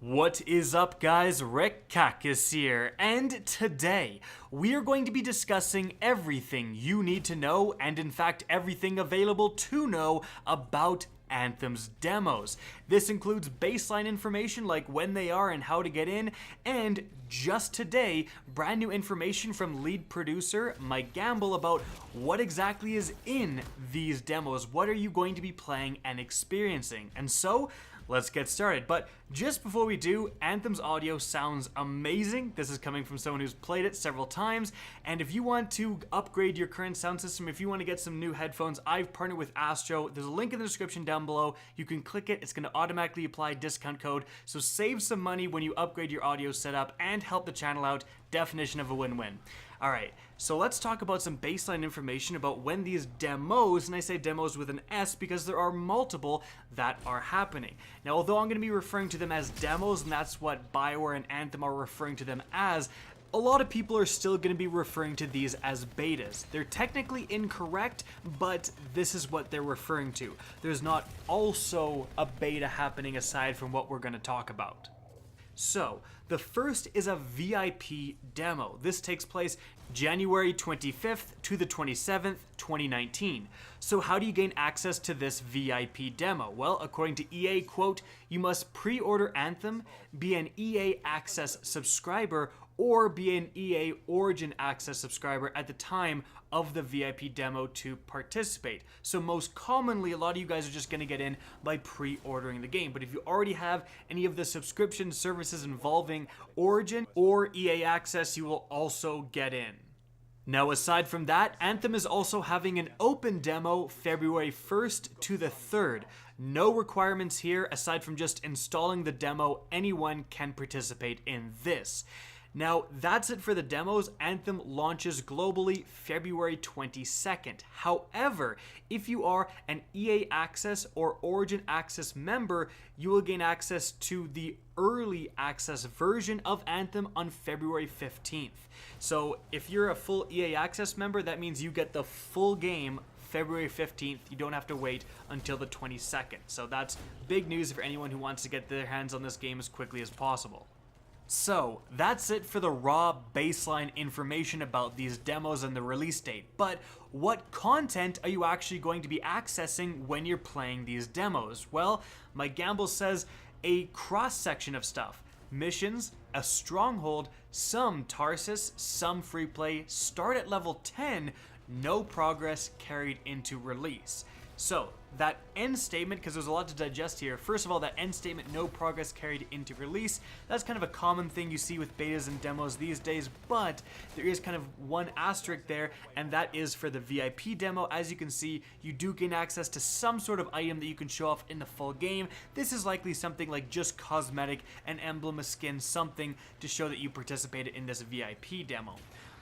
What is up, guys? Rick Cactus here, and today we are going to be discussing everything you need to know, and in fact everything available to know about Anthem's demos. This includes baseline information like when they are and how to get in, and just today, brand new information from lead producer Mike Gamble about what exactly is in these demos. What are you going to be playing and experiencing? And so, let's get started. But just before we do, Anthem's audio sounds amazing. This is coming from someone who's played it several times. And if you want to upgrade your current sound system, if you want to get some new headphones, I've partnered with ASTRO. There's a link in the description down below. You can click it. It's going to automatically apply a discount code. So save some money when you upgrade your audio setup and help the channel out. Definition of a win-win. Alright, so let's talk about some baseline information about when these demos, and I say demos with an S because there are multiple that are happening. Now, although I'm going to be referring to them as demos, and that's what BioWare and Anthem are referring to them as, a lot of people are still going to be referring to these as betas. They're technically incorrect, but this is what they're referring to. There's not also a beta happening aside from what we're going to talk about. So, the first is a VIP demo. This takes place January 25th to the 27th, 2019. So how do you gain access to this VIP demo? Well, according to EA, quote, you must pre-order Anthem, be an EA Access subscriber, or be an EA Origin Access subscriber at the time of the VIP demo to participate. So most commonly, a lot of you guys are just going to get in by pre-ordering the game. But if you already have any of the subscription services involving Origin or EA Access, you will also get in. Now, aside from that, Anthem is also having an open demo February 1st to the 3rd. No requirements here aside from just installing the demo. Anyone can participate in this. Now, that's it for the demos. Anthem launches globally February 22nd. However, if you are an EA Access or Origin Access member, you will gain access to the early access version of Anthem on February 15th. So if you're a full EA Access member, that means you get the full game February 15th. You don't have to wait until the 22nd. So that's big news for anyone who wants to get their hands on this game as quickly as possible. So, that's it for the raw baseline information about these demos and the release date. But what content are you actually going to be accessing when you're playing these demos? Well, Mike Gamble says a cross-section of stuff. Missions, a stronghold, some Tarsus, some free play, start at level 10, no progress carried into release. So, that end statement, because there's a lot to digest here. First of all, that end statement, no progress carried into release, that's kind of a common thing you see with betas and demos these days, but there is kind of one asterisk there, and that is for the VIP demo. As you can see, you do gain access to some sort of item that you can show off in the full game. This is likely something like just cosmetic, an emblem, a skin, something to show that you participated in this VIP demo.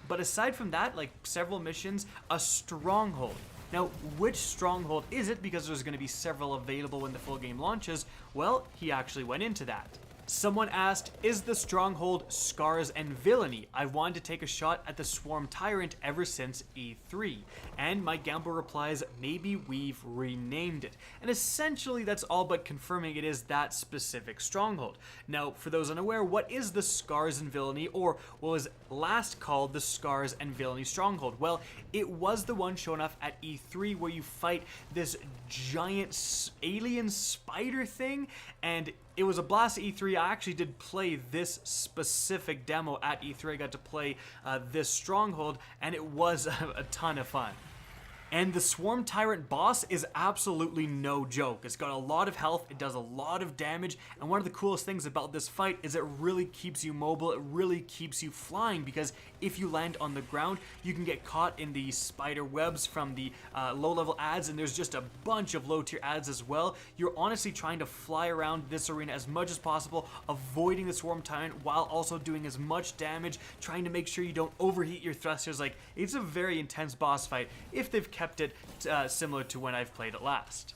But aside from that, like several missions, a stronghold. Now, which stronghold is it? Because there's going to be several available when the full game launches. Well, he actually went into that. Someone asked, is the stronghold Scars and Villainy? I've wanted to take a shot at the Swarm Tyrant ever since E3. And Mike Gamble replies, maybe we've renamed it. And essentially that's all but confirming it is that specific stronghold. Now, for those unaware, what is the Scars and Villainy, or what was last called the Scars and Villainy stronghold? Well, it was the one shown off at E3 where you fight this giant alien spider thing, and it was a blast at E3. I actually did play this specific demo at E3. I got to play this stronghold, and it was a ton of fun. And the Swarm Tyrant boss is absolutely no joke. It's got a lot of health, it does a lot of damage, and one of the coolest things about this fight is it really keeps you mobile, it really keeps you flying, because if you land on the ground, you can get caught in the spider webs from the low-level ads, and there's just a bunch of low-tier ads as well. You're honestly trying to fly around this arena as much as possible, avoiding the Swarm Tyrant while also doing as much damage, trying to make sure you don't overheat your thrusters. Like, it's a very intense boss fight if they've kept it similar to when I've played it last.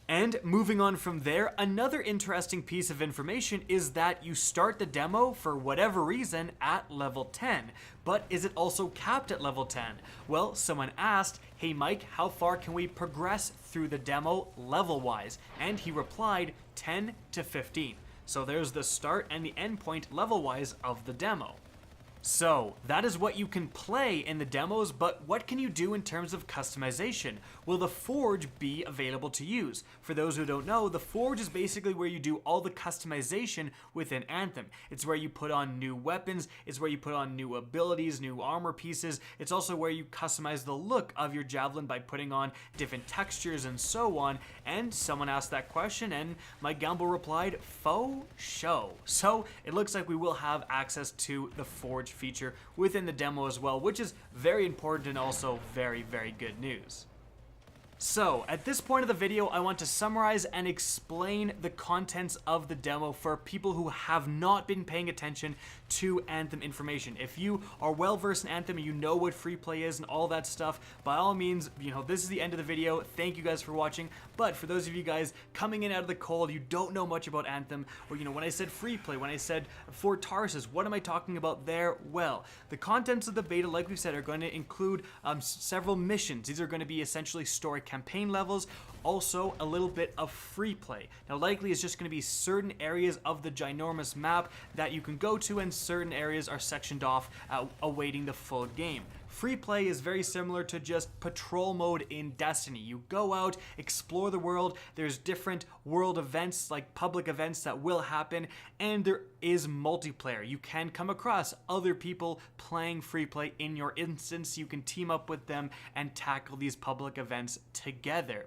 And moving on from there, another interesting piece of information is that you start the demo for whatever reason at level 10. But is it also capped at level 10? Well, someone asked, hey Mike, how far can we progress through the demo level-wise? And he replied, 10 to 15. So there's the start and the end point level-wise of the demo. So, that is what you can play in the demos, but what can you do in terms of customization? Will the Forge be available to use? For those who don't know, the Forge is basically where you do all the customization within Anthem. It's where you put on new weapons, it's where you put on new abilities, new armor pieces, it's also where you customize the look of your javelin by putting on different textures and so on, and someone asked that question and my Gamble replied, faux show. So, it looks like we will have access to the Forge feature within the demo as well, which is very important and also very, very good news. So, at this point of the video, I want to summarize and explain the contents of the demo for people who have not been paying attention to Anthem information. If you are well versed in Anthem and you know what free play is and all that stuff, by all means, this is the end of the video. Thank you guys for watching. But for those of you guys coming in out of the cold, you don't know much about Anthem, or when I said free play, when I said Fort Tarsus, what am I talking about there? Well, the contents of the beta, like we said, are going to include several missions. These are going to be essentially story campaign levels, also a little bit of free play. Now likely it's just going to be certain areas of the ginormous map that you can go to, and certain areas are sectioned off awaiting the full game. Free play is very similar to just patrol mode in Destiny. You go out, explore the world, there's different world events, like public events that will happen, and there is multiplayer. You can come across other people playing free play in your instance. You can team up with them and tackle these public events together.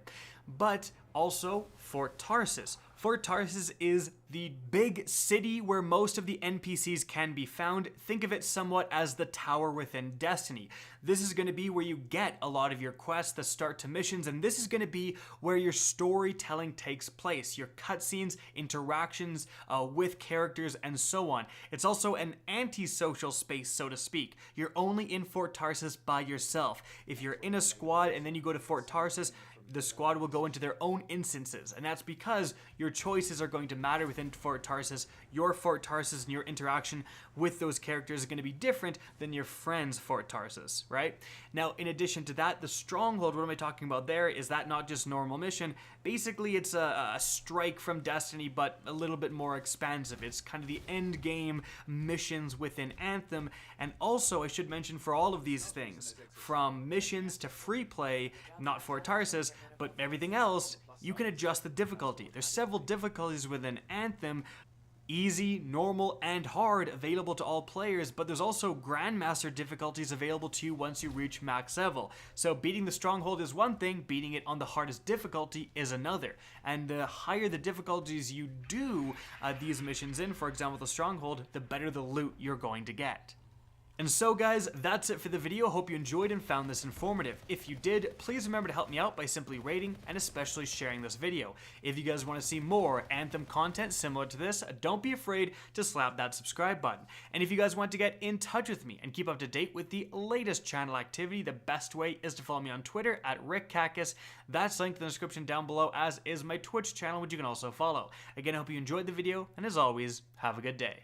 But also Fort Tarsus. Fort Tarsus is the big city where most of the NPCs can be found. Think of it somewhat as the tower within Destiny. This is going to be where you get a lot of your quests, the start to missions, and this is going to be where your storytelling takes place, your cutscenes, interactions with characters, and so on. It's also an anti-social space, so to speak. You're only in Fort Tarsus by yourself. If you're in a squad and then you go to Fort Tarsus, the squad will go into their own instances, and that's because your choices are going to matter within Fort Tarsus. Your Fort Tarsus and your interaction with those characters is going to be different than your friend's Fort Tarsus, right? Now, in addition to that, the Stronghold, what am I talking about there? Is that not just normal mission? Basically, it's a strike from Destiny, but a little bit more expansive. It's kind of the end game missions within Anthem, and also, I should mention, for all of these things, from missions to free play, not Fort Tarsus, but everything else, you can adjust the difficulty. There's several difficulties within Anthem, easy, normal, and hard, available to all players, but there's also Grandmaster difficulties available to you once you reach max level. So beating the Stronghold is one thing, beating it on the hardest difficulty is another. And the higher the difficulties you do these missions in, for example the Stronghold, the better the loot you're going to get. And so guys, that's it for the video. Hope you enjoyed and found this informative. If you did, please remember to help me out by simply rating and especially sharing this video. If you guys want to see more Anthem content similar to this, don't be afraid to slap that subscribe button. And if you guys want to get in touch with me and keep up to date with the latest channel activity, the best way is to follow me on Twitter at RickCacus. That's linked in the description down below, as is my Twitch channel, which you can also follow. Again, I hope you enjoyed the video, and as always, have a good day.